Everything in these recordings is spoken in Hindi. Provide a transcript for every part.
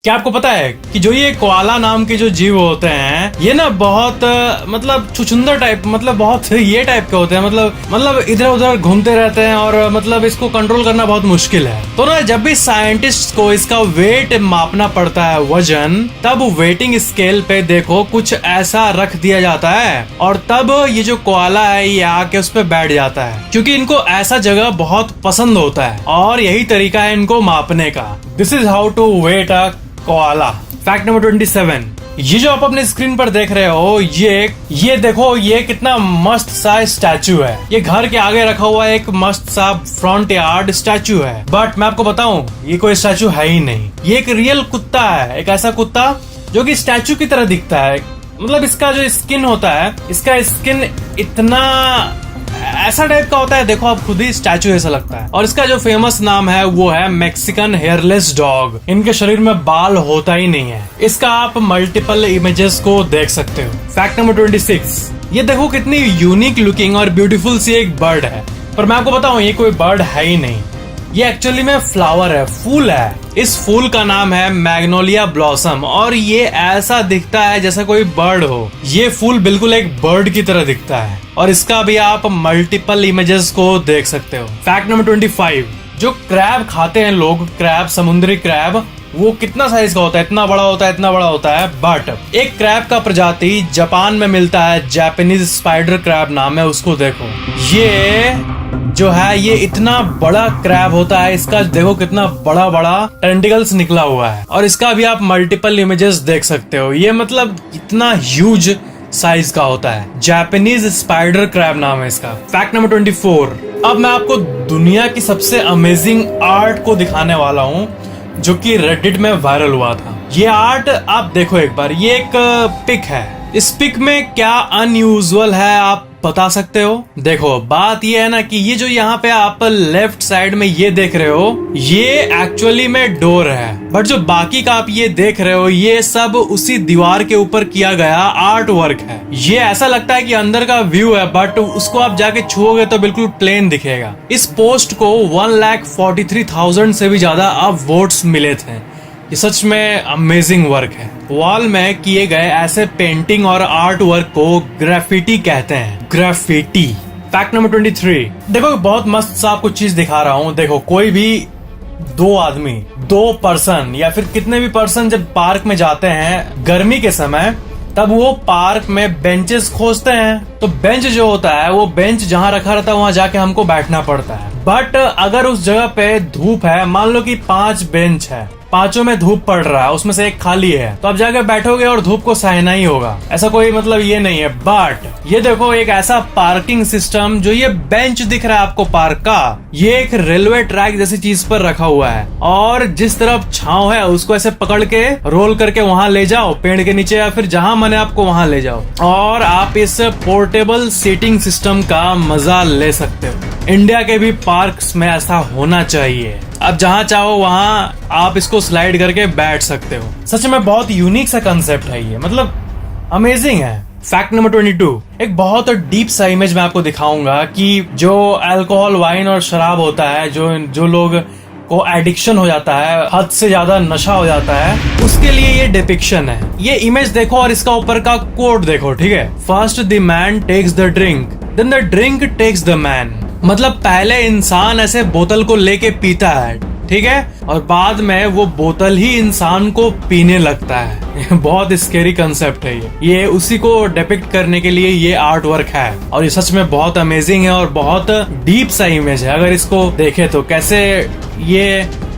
क्या आपको पता है कि जो ये कोआला नाम के जो जीव होते हैं ये ना बहुत मतलब छुछुंदर टाइप मतलब बहुत ये टाइप के होते हैं मतलब इधर उधर घूमते रहते हैं और मतलब इसको कंट्रोल करना बहुत मुश्किल है। तो ना जब भी साइंटिस्ट को इसका वेट मापना पड़ता है वजन, तब वेटिंग स्केल पे देखो कुछ ऐसा रख दिया जाता है और तब ये जो कोआला है ये आके उस पे बैठ जाता है, क्योंकि इनको ऐसा जगह बहुत पसंद होता है और यही तरीका है इनको मापने का। This is how to weigh a koala. Fact number 27, ये जो आप अपने स्क्रीन पर देख रहे हो ये देखो ये कितना मस्त सा स्टैचू है। ये घर के आगे रखा हुआ एक मस्त सा फ्रंट यार्ड स्टैचू है, बट मैं आपको बताऊं ये कोई स्टैचू है ही नहीं। ये एक रियल कुत्ता है, एक ऐसा कुत्ता जो कि स्टैचू की तरह दिखता है। मतलब इसका जो स्किन होता है, इसका स्किन इतना ऐसा टाइप का होता है, देखो आप खुद ही स्टैचू ऐसा लगता है। और इसका जो फेमस नाम है वो है मैक्सिकन हेयरलेस डॉग। इनके शरीर में बाल होता ही नहीं है। इसका आप मल्टीपल इमेजेस को देख सकते हो। फैक्ट नंबर 26, ये देखो कितनी यूनिक लुकिंग और ब्यूटीफुल सी एक बर्ड है, पर मैं आपको बताऊं ये कोई बर्ड है ही नहीं। ये एक्चुअली में फ्लावर है, फूल है। इस फूल का नाम है मैग्नोलिया ब्लॉसम और ये ऐसा दिखता है जैसा कोई बर्ड हो। ये फूल बिल्कुल एक बर्ड की तरह दिखता है और इसका भी आप मल्टीपल इमेजेस को देख सकते हो। फैक्ट नंबर 25, जो क्रैब खाते हैं लोग, क्रैब, समुद्री क्रैब, वो कितना साइज का होता है, इतना बड़ा होता है, इतना बड़ा होता है। बट एक क्रैब का प्रजाति जापान में मिलता है, जापानीज स्पाइडर क्रैब नाम है उसको। देखो ये जो है ये इतना बड़ा क्रैब होता है, इसका देखो कितना बड़ा बड़ा टेंटिकल्स निकला हुआ है और इसका भी आप मल्टीपल इमेजेस देख सकते हो। ये मतलब इतना ह्यूज साइज का होता है। जापानीज स्पाइडर क्रैब नाम है इसका। फैक्ट नंबर 24, अब मैं आपको दुनिया की सबसे अमेजिंग आर्ट को दिखाने वाला हूँ जो कि रेडिट में वायरल हुआ था। ये आर्ट आप देखो एक बार, ये एक पिक है। इस पिक में क्या अनयूजुअल है आप बता सकते हो? देखो बात ये है ना कि ये जो यहाँ पे आप लेफ्ट साइड में ये देख रहे हो ये एक्चुअली में डोर है, बट जो बाकी का आप ये देख रहे हो ये सब उसी दीवार के ऊपर किया गया आर्ट वर्क है। ये ऐसा लगता है कि अंदर का व्यू है, बट उसको आप जाके छुओगे तो बिल्कुल प्लेन दिखेगा। इस पोस्ट को 1,43,000 से भी ज्यादा अब वोट्स मिले थे। ये सच में अमेजिंग वर्क है। वॉल में किए गए ऐसे पेंटिंग और आर्ट वर्क को ग्राफिटी कहते हैं, ग्राफिटी। फैक्ट नंबर 23, देखो बहुत मस्त सा आपको चीज दिखा रहा हूँ। देखो कोई भी दो आदमी, दो पर्सन या फिर कितने भी पर्सन जब पार्क में जाते हैं गर्मी के समय, तब वो पार्क में बेंचेस खोजते हैं। तो बेंच जो होता है वो बेंच जहाँ रखा रहता है वहां जाके हमको बैठना पड़ता है। बट अगर उस जगह पे धूप है, मान लो कि 5 बेंच है, पांचों में धूप पड़ रहा है, उसमें से एक खाली है, तो आप जाके बैठोगे और धूप को सहना ही होगा। ऐसा कोई मतलब ये नहीं है। बट ये देखो एक ऐसा पार्किंग सिस्टम, जो ये बेंच दिख रहा है आपको पार्क का, ये एक रेलवे ट्रैक जैसी चीज पर रखा हुआ है और जिस तरफ छांव है उसको ऐसे पकड़ के रोल करके वहां ले जाओ, पेड़ के नीचे या फिर जहां मन है आपको वहां ले जाओ और आप इस पोर्टेबल सीटिंग सिस्टम का मजा ले सकते हो। इंडिया के भी पार्क्स में ऐसा होना चाहिए। अब जहाँ चाहो वहाँ आप इसको स्लाइड करके बैठ सकते हो। सच में बहुत यूनिक सा कंसेप्ट है ये, मतलब अमेजिंग है। फैक्ट नंबर 22, एक बहुत डीप सा इमेज मैं आपको दिखाऊंगा कि जो अल्कोहल, वाइन और शराब होता है, जो लोग को एडिक्शन हो जाता है, हद से ज्यादा नशा हो जाता है, उसके लिए ये डिपिक्शन है। ये इमेज देखो और इसका ऊपर का कोड देखो, ठीक है। First the man takes the drink, then the drink takes the man. मतलब पहले इंसान ऐसे बोतल को लेके पीता है, ठीक है, और बाद में वो बोतल ही इंसान को पीने लगता है। बहुत स्केरी कंसेप्ट है ये उसी को डिपिक्ट करने के लिए ये आर्ट वर्क है और ये सच में बहुत अमेजिंग है और बहुत डीप सा इमेज है। अगर इसको देखे तो कैसे ये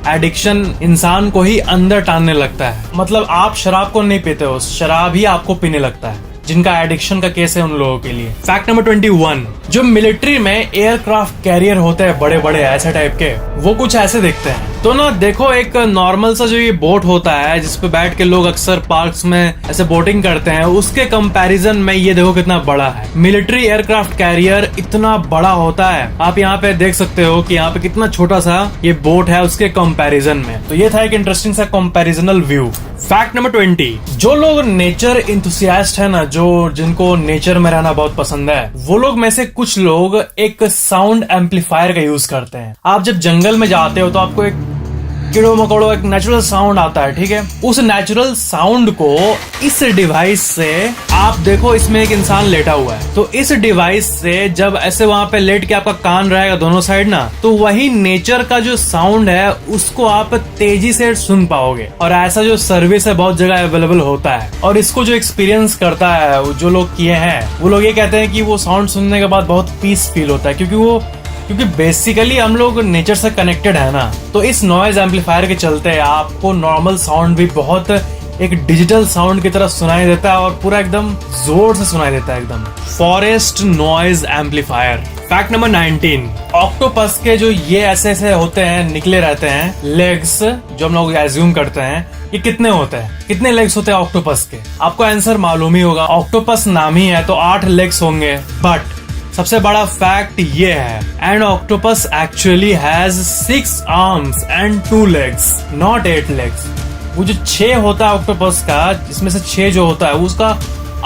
एडिक्शन इंसान को ही अंदर टानने लगता है। मतलब आप शराब को नहीं पीते हो, शराब ही आपको पीने लगता है। जिनका एडिक्शन का केस है उन लोगों के लिए। फैक्ट नंबर 21, जो मिलिट्री में एयरक्राफ्ट कैरियर होते हैं बड़े बड़े ऐसे टाइप के, वो कुछ ऐसे दिखते हैं। तो ना देखो एक नॉर्मल सा जो ये बोट होता है जिसपे बैठ के लोग अक्सर पार्क्स में ऐसे बोटिंग करते हैं, उसके कंपैरिजन में ये देखो कितना बड़ा है। मिलिट्री एयरक्राफ्ट कैरियर इतना बड़ा होता है, आप यहाँ पे देख सकते हो कि यहाँ पे कितना छोटा सा ये बोट है उसके कंपैरिजन में। तो ये था एक इंटरेस्टिंग सा कंपैरिजनल व्यू। फैक्ट नंबर 20, जो लोग नेचर इंथुसियास्ट है ना, जो जिनको नेचर में रहना बहुत पसंद है, वो लोग में से कुछ लोग एक साउंड एम्पलीफायर का यूज करते हैं। आप जब जंगल में जाते हो तो आपको एक कीड़ों मकोड़ों एक नेचुरल साउंड आता है, ठीक है। उस नेचुरल साउंड को इस डिवाइस से आप देखो, इसमें एक इंसान लेटा हुआ है, तो इस डिवाइस से जब ऐसे वहां पे लेट के आपका कान रहेगा दोनों साइड ना, तो वही नेचर का जो साउंड है उसको आप तेजी से सुन पाओगे। और ऐसा जो सर्विस है बहुत जगह अवेलेबल होता है, और इसको जो एक्सपीरियंस करता है, जो लोग किए हैं वो लोग ये कहते हैं कि वो साउंड सुनने के बाद बहुत पीस फील होता है, क्योंकि बेसिकली हम लोग नेचर से कनेक्टेड है ना। तो इस नॉइज एम्पलीफायर के चलते आपको नॉर्मल साउंड भी बहुत एक डिजिटल साउंड की तरह सुनाई देता है, और पूरा एकदम जोर से सुनाई देता है एकदम। Forest noise amplifier. Fact number 19, octopus के जो ये ऐसे होते हैं, निकले रहते हैं लेग्स, जो हम लोग एज्यूम करते हैं, ये कितने होते हैं, कितने लेग्स होते हैं ऑक्टोपस के? आपको आंसर मालूम ही होगा, ऑक्टोपस नाम ही है तो 8 लेग्स होंगे। बट सबसे बड़ा फैक्ट ये है, and octopus actually has 6 arms and 2 legs, not 8 legs. वो जो 6 होता है ऑक्टोपस का, जिसमें से 6 जो होता है उसका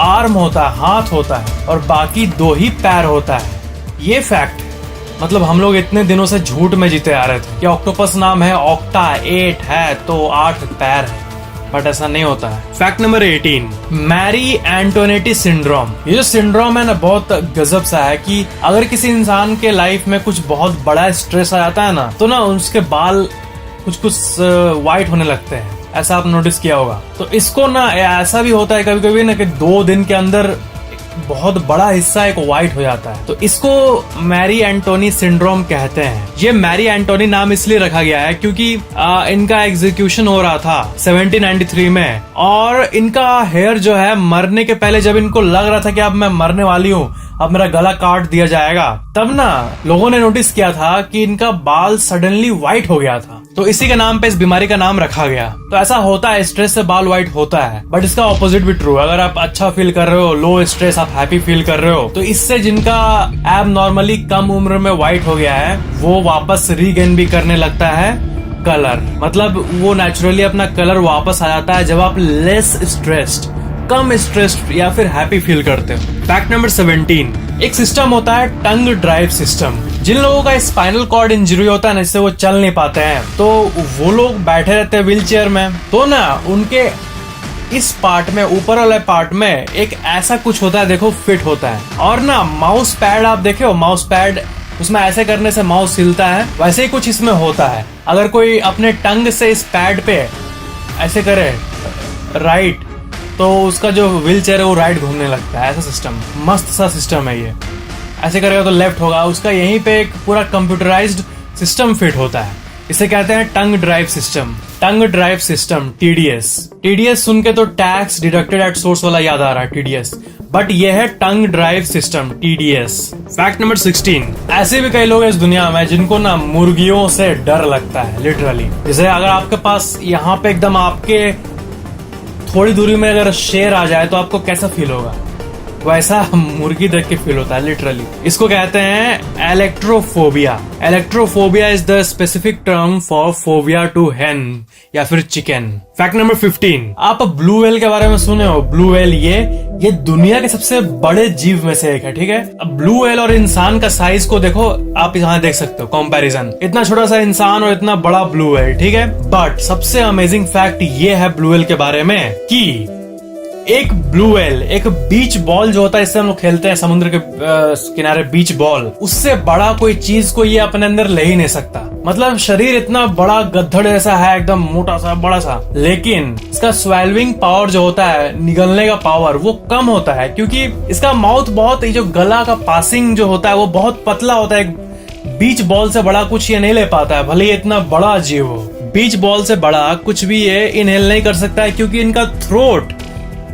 आर्म होता है, हाथ होता है, और बाकी 2 ही पैर होता है। ये फैक्ट मतलब हम लोग इतने दिनों से झूठ में जीते आ रहे थे कि ऑक्टोपस नाम है, ऑक्टा 8 है तो 8 पैर है, बट ऐसा नहीं होता है। Fact number 18, Marie Antoinette syndrome. ये जो सिंड्रोम है ना, बहुत गजब सा है कि अगर किसी इंसान के लाइफ में कुछ बहुत बड़ा स्ट्रेस आ जाता है ना, तो ना उसके बाल कुछ वाइट होने लगते हैं। ऐसा आप नोटिस किया होगा। तो इसको ना ऐसा भी होता है कभी कभी ना कि 2 दिन के अंदर बहुत बड़ा हिस्सा एक वाइट हो जाता है, तो इसको मैरी एंटोनी सिंड्रोम कहते हैं। ये मैरी एंटोनी नाम इसलिए रखा गया है क्योंकि इनका एग्जीक्यूशन हो रहा था 1793 में, और इनका हेयर जो है मरने के पहले, जब इनको लग रहा था कि अब मैं मरने वाली हूँ, अब मेरा गला काट दिया जाएगा, तब ना लोगों ने नोटिस किया था कि इनका बाल सडनली व्हाइट हो गया था, तो इसी के नाम पे इस बीमारी का नाम रखा गया। तो ऐसा होता है, स्ट्रेस से बाल व्हाइट होता है, बट इसका ऑपोजिट भी ट्रू है। अगर आप अच्छा फील कर रहे हो, लो स्ट्रेस, आप हैप्पी फील कर रहे हो, तो इससे जिनका एब नॉर्मली कम उम्र में व्हाइट हो गया है, वो वापस रीगेन भी करने लगता है कलर। मतलब वो नेचुरली अपना कलर वापस आ जाता है जब आप लेस स्ट्रेस्ड, कम स्ट्रेस्ड या फिर हैप्पी फील करते हो। फैक्ट नंबर 17, एक सिस्टम होता है टंग ड्राइव सिस्टम। जिन लोगों का स्पाइनल कॉर्ड इंजरी होता है ना, जिससे वो चल नहीं पाते हैं, तो वो लोग बैठे रहते हैं व्हील चेयर में, तो ना उनके इस पार्ट में, ऊपर वाले पार्ट में एक ऐसा कुछ होता है, देखो फिट होता है। और ना माउस पैड आप देखे हो, माउस पैड, उसमें ऐसे करने से माउस हिलता है, वैसे ही कुछ इसमें होता है। अगर कोई अपने टंग से इस पैड पे ऐसे करे राइट, तो उसका जो व्हील चेयर है वो राइट घूमने लगता है। ऐसा सिस्टम, मस्त सा सिस्टम है ये। ऐसे करेगा तो लेफ्ट होगा, उसका यहीं पे एक पूरा कंप्यूटराइज्ड सिस्टम फिट होता है। इसे कहते हैं टंग ड्राइव सिस्टम। टंग ड्राइव सिस्टम, टीडीएस। टीडीएस सुन के तो टैक्स डिडक्टेड एट सोर्स वाला याद आ रहा है, टीडीएस, बट ये है tongue drive system, TDS. Fact number 16, ऐसे भी कई लोग हैं इस दुनिया में जिनको ना मुर्गियों से डर लगता है, लिटरली। जैसे अगर आपके पास यहाँ पे एकदम आपके थोड़ी दूरी में अगर शेर आ जाए तो आपको कैसा फील होगा, वैसा मुर्गी देख के फील होता है, लिटरली। इसको कहते हैं electrophobia. Electrophobia is the specific term for phobia to हेन या फिर चिकन। फैक्ट नंबर 15, आप ब्लू व्हेल के बारे में सुने हो? ब्लू व्हेल ये दुनिया के सबसे बड़े जीव में से एक है, ठीक है। अब ब्लू व्हेल और इंसान का साइज को देखो, आप यहाँ देख सकते हो कंपैरिजन, इतना छोटा सा इंसान और इतना बड़ा ब्लू व्हेल, ठीक है। बट सबसे अमेजिंग फैक्ट ये है ब्लू व्हेल के बारे में कि एक ब्लू व्हेल, एक बीच बॉल जो होता है, इससे हम लोग खेलते हैं समुद्र के किनारे, बीच बॉल, उससे बड़ा कोई चीज को ये अपने अंदर ले ही नहीं सकता। मतलब शरीर इतना बड़ा गद्धड़ जैसा है, एकदम मोटा सा, बड़ा सा, लेकिन इसका स्वेलविंग पावर जो होता है, निगलने का पावर, वो कम होता है, क्योंकि इसका माउथ बहुत, जो गला का पासिंग जो होता है वो बहुत पतला होता है। बीच बॉल से बड़ा कुछ ये नहीं ले पाता है, भले ही इतना बड़ा जीव हो। बीच बॉल से बड़ा कुछ भी ये इनहेल नहीं कर सकता है, क्योंकि इनका थ्रोट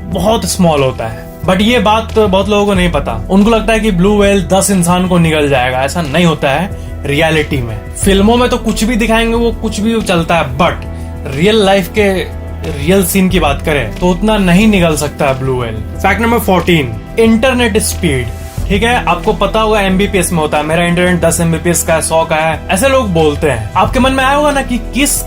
बहुत स्मॉल होता है। बट ये बात तो बहुत लोगों को नहीं पता, उनको लगता है कि ब्लू व्हेल 10 इंसान को निगल जाएगा। ऐसा नहीं होता है रियलिटी में। फिल्मों में तो कुछ भी दिखाएंगे, वो कुछ भी चलता है, बट रियल लाइफ के रियल सीन की बात करें तो उतना नहीं निगल सकता है blue whale. Fact number 14, internet speed. ठीक है, आपको पता होगा एमबीपीएस में होता है, मेरा इंटरनेट 10 एमबीपीएस का है, 100 का है, ऐसे लोग बोलते हैं। आपके मन में आया होगा ना कि किस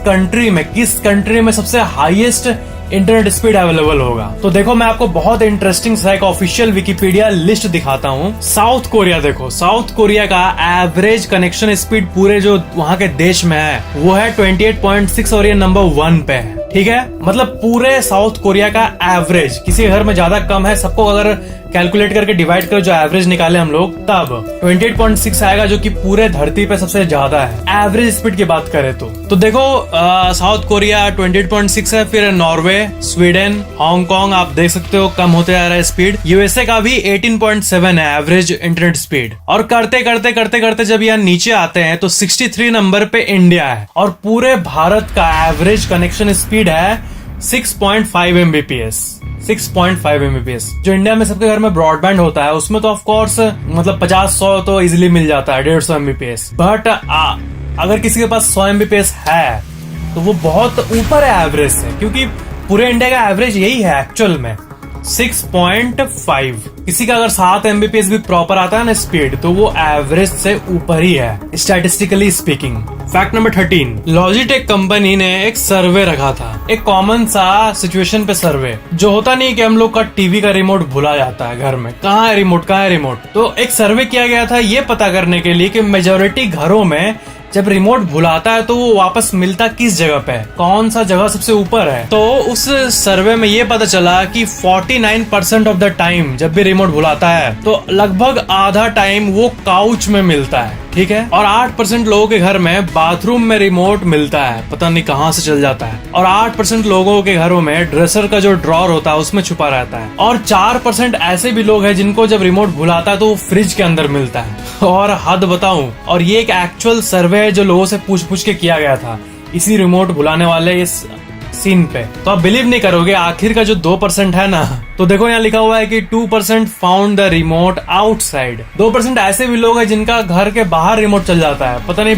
कंट्री में सबसे हाईएस्ट इंटरनेट स्पीड अवेलेबल होगा। तो देखो मैं आपको बहुत इंटरेस्टिंग सा एक ऑफिशियल विकिपीडिया लिस्ट दिखाता हूँ। साउथ कोरिया देखो, साउथ कोरिया का एवरेज कनेक्शन स्पीड पूरे जो वहाँ के देश में है वो है 28.6 और ये नंबर 1 पे है। ठीक है, मतलब पूरे साउथ कोरिया का एवरेज, किसी घर में ज्यादा कम है, सबको अगर कैलकुलेट करके डिवाइड करो जो एवरेज निकाले हम लोग, तब 28.6 आएगा जो कि पूरे धरती पे सबसे ज्यादा है एवरेज स्पीड की बात करें तो देखो साउथ कोरिया 28.6 है, फिर नॉर्वे, स्वीडन, हांगकांग आप देख सकते हो कम होते जा रहा है स्पीड। यूएसए का भी 18.7 है एवरेज इंटरनेट स्पीड। और करते करते करते करते जब यहाँ नीचे आते हैं तो 63 नंबर पे इंडिया है और पूरे भारत का एवरेज कनेक्शन स्पीड है 6.5 Mbps। 6.5 Mbps जो इंडिया में सबके घर में ब्रॉडबैंड होता है उसमें तो ऑफ कोर्स मतलब 50-100 तो इजीली मिल जाता है, 150 Mbps। बट अगर किसी के पास 100 Mbps है तो वो बहुत ऊपर है एवरेज से, क्योंकि पूरे इंडिया का एवरेज यही है एक्चुअल में 6.5। किसी का अगर 7 Mbps भी प्रॉपर आता है ना स्पीड तो वो एवरेज से ऊपर ही है statistically speaking. Fact number 13, Logitech company ने एक सर्वे रखा था, एक कॉमन सा सिचुएशन पे सर्वे जो होता नहीं कि हम लोग का टीवी का रिमोट भुला जाता है घर में, कहाँ है रिमोट, कहाँ है रिमोट। तो एक सर्वे किया गया था ये पता करने के लिए कि मेजोरिटी घरों में जब रिमोट भुलाता है तो वो वापस मिलता किस जगह पे है, कौन सा जगह सबसे ऊपर है। तो उस सर्वे में ये पता चला कि 49% ऑफ द टाइम जब भी रिमोट भुलाता है तो लगभग आधा टाइम वो काउच में मिलता है। ठीक है, और 8% लोगों के घर में बाथरूम में रिमोट मिलता है, पता नहीं कहाँ से चल जाता है। और 8% लोगों के घरों में ड्रेसर का जो ड्रॉर होता है उसमें छुपा रहता है। और 4% ऐसे भी लोग हैं जिनको जब रिमोट भुलाता है तो वो फ्रिज के अंदर मिलता है। और हद बताऊं, और ये एक एक्चुअल सर्वे है जो लोगों से पूछ पूछ के किया गया था इसी रिमोट भुलाने वाले इस सीन पे। तो आप बिलीव नहीं करोगे, आखिर का जो 2% है ना, तो देखो यहाँ लिखा हुआ है कि 2% फाउंड द रिमोट आउटसाइड। 2% ऐसे भी लोग हैं जिनका घर के बाहर रिमोट चल जाता है, पता नहीं,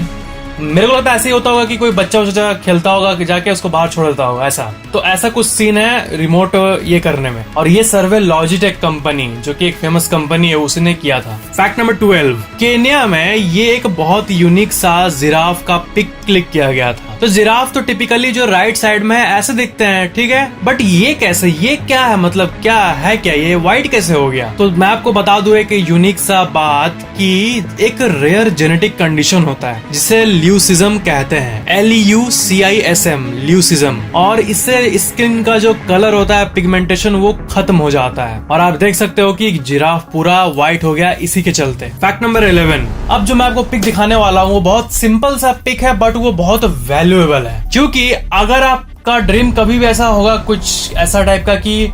मेरे को लगता है ऐसे ही होता होगा कि कोई बच्चा उच्चा खेलता होगा कि जाके उसको बाहर छोड़ देता होगा, ऐसा। तो ऐसा कुछ सीन है रिमोट ये करने में। और ये सर्वे लॉजिटेक कंपनी जो कि एक फेमस कंपनी है उसने किया था। फैक्ट नंबर 12, केन्या में ये एक बहुत यूनिक सा जिराफ का पिक क्लिक किया गया था। तो जिराफ तो टिपिकली जो राइट साइड में है ऐसे दिखते हैं, ठीक है, बट ये कैसे, ये क्या है, मतलब क्या है, क्या ये व्हाइट कैसे हो गया। तो मैं आपको बता दूं एक यूनिक सा बात कि एक रेयर जेनेटिक कंडीशन होता है जिसे ल्यूसिज्म कहते हैं, LUCISM, ल्यूसिज्म। और इससे स्किन का जो कलर होता है, पिगमेंटेशन, वो खत्म हो जाता है। और आप देख सकते हो कि जिराफ पूरा व्हाइट हो गया इसी के चलते। फैक्ट नंबर 11, अब जो मैं आपको पिक दिखाने वाला हूँ वो बहुत सिंपल सा पिक है बट वो बहुत वैल्यूएबल है। क्योंकि अगर आपका ड्रीम कभी भी ऐसा होगा, कुछ ऐसा टाइप का कि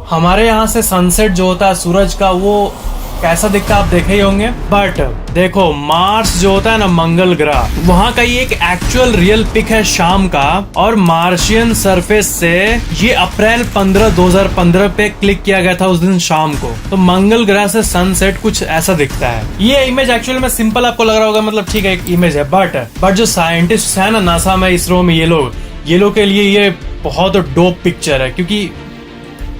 हमारे यहाँ से सनसेट जो होता है सूरज का वो कैसा दिखता है आप देखे ही होंगे, बट देखो मार्स जो होता है ना, मंगल ग्रह, वहाँ का ये एक एक्चुअल रियल पिक है शाम का। और मार्शियन सरफेस से ये अप्रैल 15, 2015 पे क्लिक किया गया था उस दिन शाम को। तो मंगल ग्रह से सनसेट कुछ ऐसा दिखता है। ये इमेज एक्चुअल में सिंपल आपको लग रहा होगा, मतलब ठीक है एक इमेज है, बट जो साइंटिस्ट है ना नासा में, इसरो में, ये लोग के लिए ये बहुत डोप पिक्चर है, क्योंकि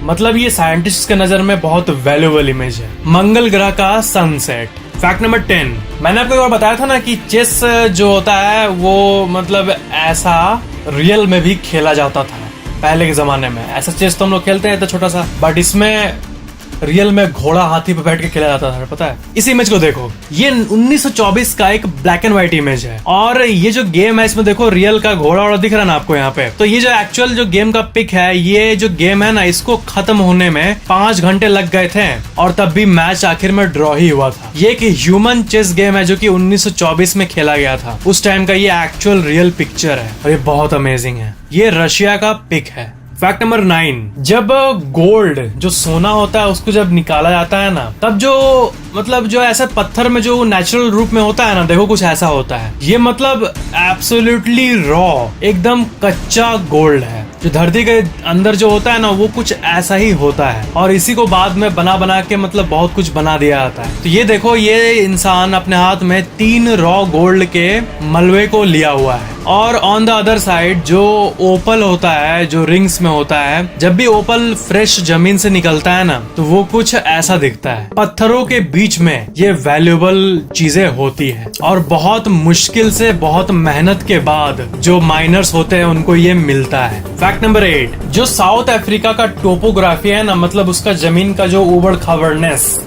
मतलब ये साइंटिस्ट के नजर में बहुत वैल्यूएबल इमेज है, मंगल ग्रह का सनसेट। फैक्ट नंबर 10, मैंने आपको एक बार बताया था ना कि चेस जो होता है वो मतलब ऐसा रियल में भी खेला जाता था पहले के जमाने में। ऐसा चेस तो हम लोग खेलते हैं तो छोटा सा, बट इसमें रियल में घोड़ा हाथी पे बैठ के खेला जाता था, पता है। इस इमेज को देखो, ये 1924 का एक ब्लैक एंड व्हाइट इमेज है। और ये जो गेम है इसमें देखो रियल का घोड़ा वोड़ा दिख रहा है ना आपको यहाँ पे। तो ये जो एक्चुअल जो गेम का पिक है, ये जो गेम है ना, इसको खत्म होने में 5 घंटे लग गए थे और तब भी मैच आखिर में ड्रॉ ही हुआ था। ये एक ह्यूमन चेस गेम है जो कि 1924 में खेला गया था। उस टाइम का ये एक्चुअल रियल पिक्चर है और ये बहुत अमेजिंग है। ये रशिया का पिक है। फैक्ट नंबर 9, जब गोल्ड जो सोना होता है उसको जब निकाला जाता है ना, तब जो मतलब जो ऐसे पत्थर में जो नेचुरल रूप में होता है ना, देखो कुछ ऐसा होता है। ये मतलब एब्सोल्युटली रॉ, एकदम कच्चा गोल्ड है। जो धरती के अंदर जो होता है ना वो कुछ ऐसा ही होता है और इसी को बाद में बना के मतलब बहुत कुछ बना दिया जाता है। तो ये देखो, ये इंसान अपने हाथ में 3 रॉ गोल्ड के मलबे को लिया हुआ है। और ऑन द अदर साइड जो ओपल होता है, जो रिंग्स में होता है, जब भी ओपल फ्रेश जमीन से निकलता है ना, तो वो कुछ ऐसा दिखता है। पत्थरों के बीच में ये वैल्यूएबल चीजें होती है और बहुत मुश्किल से, बहुत मेहनत के बाद जो माइनर्स होते हैं उनको ये मिलता है। फैक्ट नंबर 8, जो साउथ अफ्रीका का टोपोग्राफी है ना, मतलब उसका जमीन का जो उबड़ खाबड़नेस,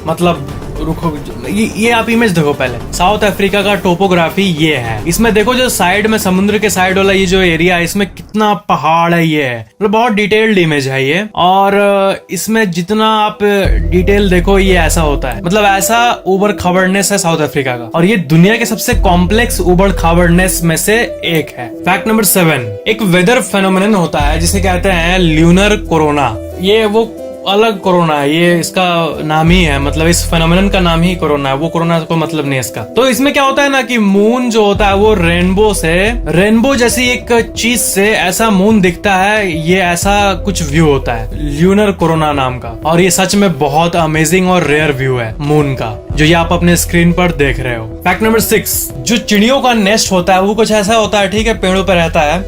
मतलब रुको, ये आप इमेज देखो पहले। साउथ अफ्रीका का टोपोग्राफी ये है। इसमें देखो जो साइड में समुद्र के साइड वाला ये जो एरिया है, इसमें कितना पहाड़ है, ये है मतलब बहुत डिटेल्ड इमेज है ये। और इसमें जितना आप डिटेल देखो ये ऐसा होता है, मतलब ऐसा उबड़ खाबड़नेस है साउथ अफ्रीका का, और ये दुनिया के सबसे कॉम्प्लेक्स उबड़ खाबड़नेस में से एक है। फैक्ट नंबर 7, एक वेदर फेनोमेनन होता है जिसे कहते हैं ल्यूनर कोरोना। ये वो अलग कोरोना है, ये इसका नाम ही है, मतलब इस फेनोमेनन का नाम ही कोरोना है, वो कोरोना को मतलब नहीं है इसका। तो इसमें क्या होता है ना कि मून जो होता है वो रेनबो जैसी एक चीज से ऐसा मून दिखता है, ये ऐसा कुछ व्यू होता है ल्यूनर कोरोना नाम का। और ये सच में बहुत अमेजिंग और रेयर व्यू है मून का, जो ये आप अपने स्क्रीन पर देख रहे हो। फैक्ट नंबर 6, जो चिड़ियों का नेस्ट होता है वो कुछ ऐसा होता है, ठीक है, पेड़ों पर रहता है,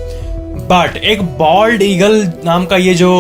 बट एक बॉल्ड ईगल नाम का ये जो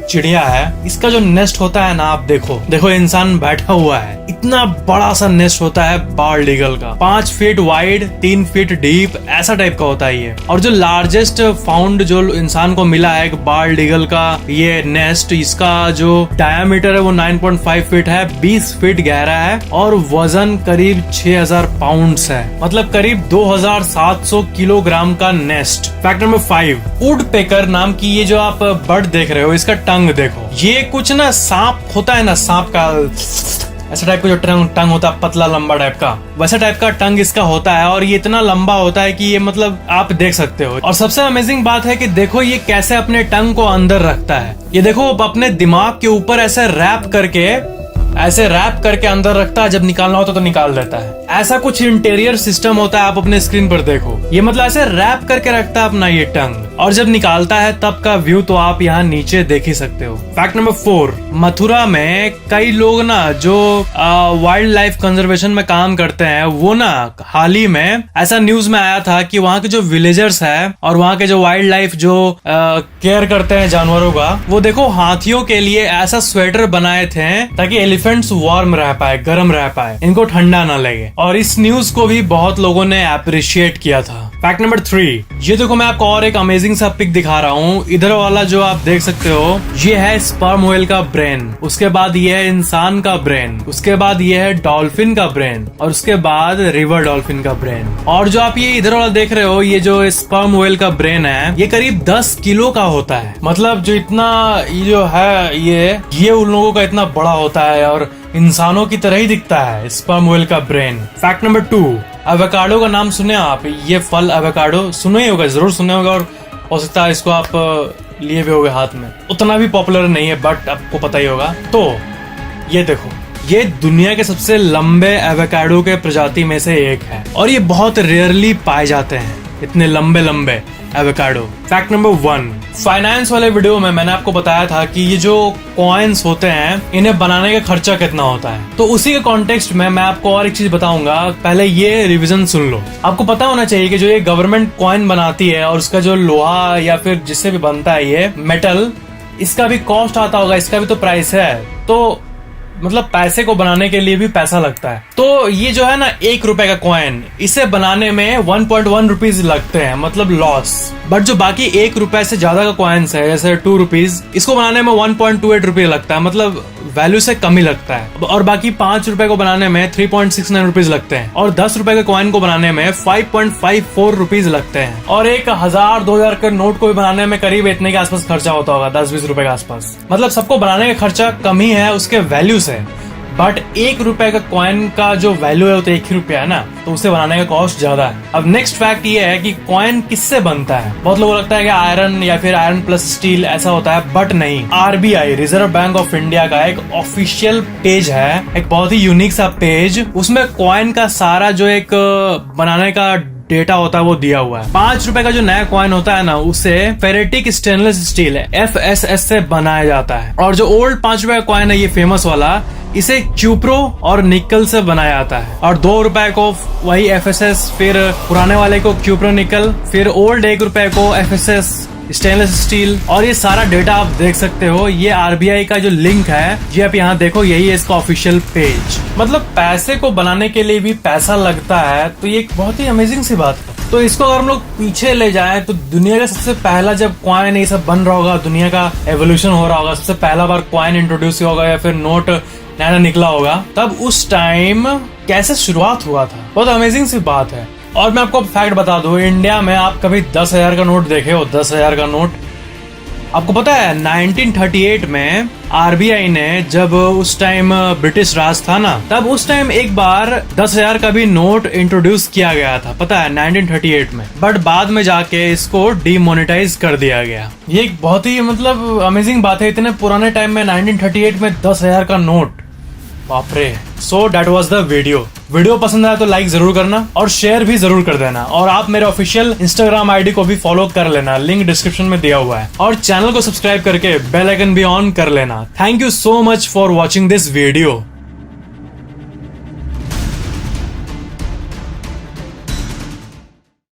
चिड़िया है, इसका जो नेस्ट होता है ना, आप देखो इंसान बैठा हुआ है, इतना बड़ा सा नेस्ट होता है बाल्ड ईगल का, 5 फीट वाइड, 3 फीट डीप, ऐसा टाइप का होता है ये। और जो लार्जेस्ट फाउंड जो इंसान को मिला है एक बाल्ड ईगल का ये नेस्ट, इसका जो डायामीटर है वो 9.5 फीट है, 20 फीट गहरा है और वजन करीब 6000 पाउंड्स है, मतलब करीब 2700 किलोग्राम का nest. Fact number 5, would picker नाम की ये जो आप बर्ड देख रहे हो, इसका टंग देखो, ये कुछ ना सांप होता है ना, सांप का ऐसा टाइप का जो टंग होता है, पतला लंबा टाइप का, वैसा टाइप का टंग इसका होता है। और ये इतना लंबा होता है कि ये मतलब आप देख सकते हो। और सबसे अमेजिंग बात है कि देखो ये कैसे अपने टंग को अंदर रखता है, ये देखो अपने दिमाग के ऊपर ऐसे रैप करके अंदर रखता है, जब निकालना होता तो निकाल देता है। ऐसा कुछ इंटीरियर सिस्टम होता है, आप अपने स्क्रीन पर देखो, ये मतलब ऐसे रैप करके रखता है अपना ये टंग, और जब निकालता है तब का व्यू तो आप यहाँ नीचे देख ही सकते हो। फैक्ट नंबर 4, मथुरा में कई लोग ना जो वाइल्ड लाइफ कंजर्वेशन में काम करते हैं, वो ना हाल ही में ऐसा न्यूज में आया था कि वहाँ के जो विलेजर्स है और वहाँ के जो वाइल्ड लाइफ जो केयर करते हैं जानवरों का, वो देखो हाथियों के लिए ऐसा स्वेटर बनाए थे ताकि एलिफेंट्स वार्म रह पाए, गर्म रह पाए, इनको ठंडा ना लगे। और इस न्यूज को भी बहुत लोगों ने अप्रिशिएट किया था। फैक्ट नंबर 3, ये देखो मैं आपको और एक अमेजिंग सा पिक दिखा रहा हूँ। इधर वाला जो आप देख सकते हो ये है स्पर्म व्हेल का ब्रेन, उसके बाद ये है इंसान का ब्रेन, उसके बाद ये है डॉल्फिन का ब्रेन, और उसके बाद रिवर डॉल्फिन का ब्रेन। और जो आप ये इधर वाला देख रहे हो, ये जो स्पर्म व्हेल का ब्रेन है, ये करीब 10 किलो का होता है, मतलब जो इतना ये जो है ये उन लोगों का इतना बड़ा होता है और इंसानों की तरह ही दिखता है स्पर्म व्हेल का ब्रेन। फैक्ट नंबर 2, एवोकाडो का नाम सुने आप? ये फल एवोकाडो सुने ही होगा, जरूर सुने होगा, और हो सकता है इसको आप लिए हुए होगे हाथ में। उतना भी पॉपुलर नहीं है बट आपको पता ही होगा। तो ये देखो, ये दुनिया के सबसे लंबे एवोकाडो के प्रजाति में से एक है और ये बहुत रेयरली पाए जाते हैं, इतने लंबे लंबे एवोकाडो। फैक्ट नंबर 1, फाइनेंस वाले वीडियो में मैंने आपको बताया था कि ये जो कॉइन्स होते हैं इन्हें बनाने का खर्चा कितना होता है। तो उसी के कॉन्टेक्स्ट में मैं आपको और एक चीज बताऊंगा, पहले ये रिवीजन सुन लो। आपको पता होना चाहिए कि जो ये गवर्नमेंट कॉइन बनाती है और उसका जो लोहा या फिर जिससे भी बनता है ये मेटल, इसका भी कॉस्ट आता होगा, इसका भी तो प्राइस है। तो मतलब पैसे को बनाने के लिए भी पैसा लगता है। तो ये जो है ना 1 रुपए का कॉइन, इसे बनाने में 1.1 रुपीज लगते हैं, मतलब लॉस। बट जो बाकी 1 रुपए से ज्यादा का कॉइन्स है, जैसे 2 रुपीज, इसको बनाने में 1.28 रुपये लगता है, मतलब वैल्यू से कम ही लगता है। और बाकी 5 रुपए को बनाने में 3.69 रुपीज लगते हैं, और 10 रुपए के कॉइन को बनाने में 5.54 रुपीज लगते हैं, और 1000 2000 के नोट को भी बनाने में करीब इतने के आसपास खर्चा होता होगा, 10-20 रुपए के आसपास। मतलब सबको बनाने का खर्चा कम ही है उसके वैल्यू से। बट 1 रुपए का कॉइन का जो वैल्यू है वो तो 1 ही रुपया है ना, तो उसे बनाने का कॉस्ट ज्यादा है। अब नेक्स्ट फैक्ट ये है कि कॉइन किससे बनता है। बहुत लोगों को लगता है कि आयरन या फिर आयरन प्लस स्टील ऐसा होता है, बट नहीं। RBI, reserve bank of India का एक ऑफिशियल पेज है, एक बहुत ही यूनिक सा पेज, उसमें कॉइन का सारा जो एक बनाने का डेटा होता है वो दिया हुआ है। 5 रुपए का जो नया कॉइन होता है ना, उसे फेरेटिक स्टेनलेस स्टील है FSS से बनाया जाता है। और जो ओल्ड 5 रुपए का कॉइन है, ये फेमस वाला, इसे क्यूप्रो और निकल से बनाया जाता है। और 2 रुपए को वही FSS, फिर पुराने वाले को क्यूप्रो निकल, फिर ओल्ड 1 रुपए को FSS स्टेनलेस स्टील। और ये सारा डेटा आप देख सकते हो। ये RBI का जो लिंक है, ये आप यहाँ देखो, यही है इसका ऑफिशियल पेज। मतलब पैसे को बनाने के लिए भी पैसा लगता है, तो ये एक बहुत ही अमेजिंग सी बात है। तो इसको अगर हम लोग पीछे ले जाएं तो दुनिया का सबसे पहला जब कॉइन ये सब बन रहा होगा, दुनिया का एवोल्यूशन हो रहा होगा, सबसे पहला बार कॉइन इंट्रोड्यूस होगा या फिर नोट नया निकला होगा, तब उस टाइम कैसे शुरुआत हुआ था, बहुत अमेजिंग सी बात है। और मैं आपको फैक्ट बता दूं, इंडिया में आप कभी 10,000 का नोट देखे हो? 10,000 का नोट आपको पता है 1938 में RBI ने, जब उस टाइम ब्रिटिश राज था ना, तब उस टाइम एक बार 10,000 का भी नोट इंट्रोड्यूस किया गया था, पता है 1938 में। बट बाद में जाके इसको डीमोनेटाइज कर दिया गया। ये एक बहुत ही मतलब अमेजिंग बात है, इतने पुराने टाइम में 1938 में 10,000 का नोट, बापरे। So that was the video पसंद आया तो लाइक जरूर करना और शेयर भी जरूर कर देना। और आप मेरे ऑफिशियल इंस्टाग्राम आईडी को भी फॉलो कर लेना, लिंक डिस्क्रिप्शन में दिया हुआ है। और चैनल को सब्सक्राइब करके बेल आइकन भी ऑन कर लेना। Thank you so much for watching this video.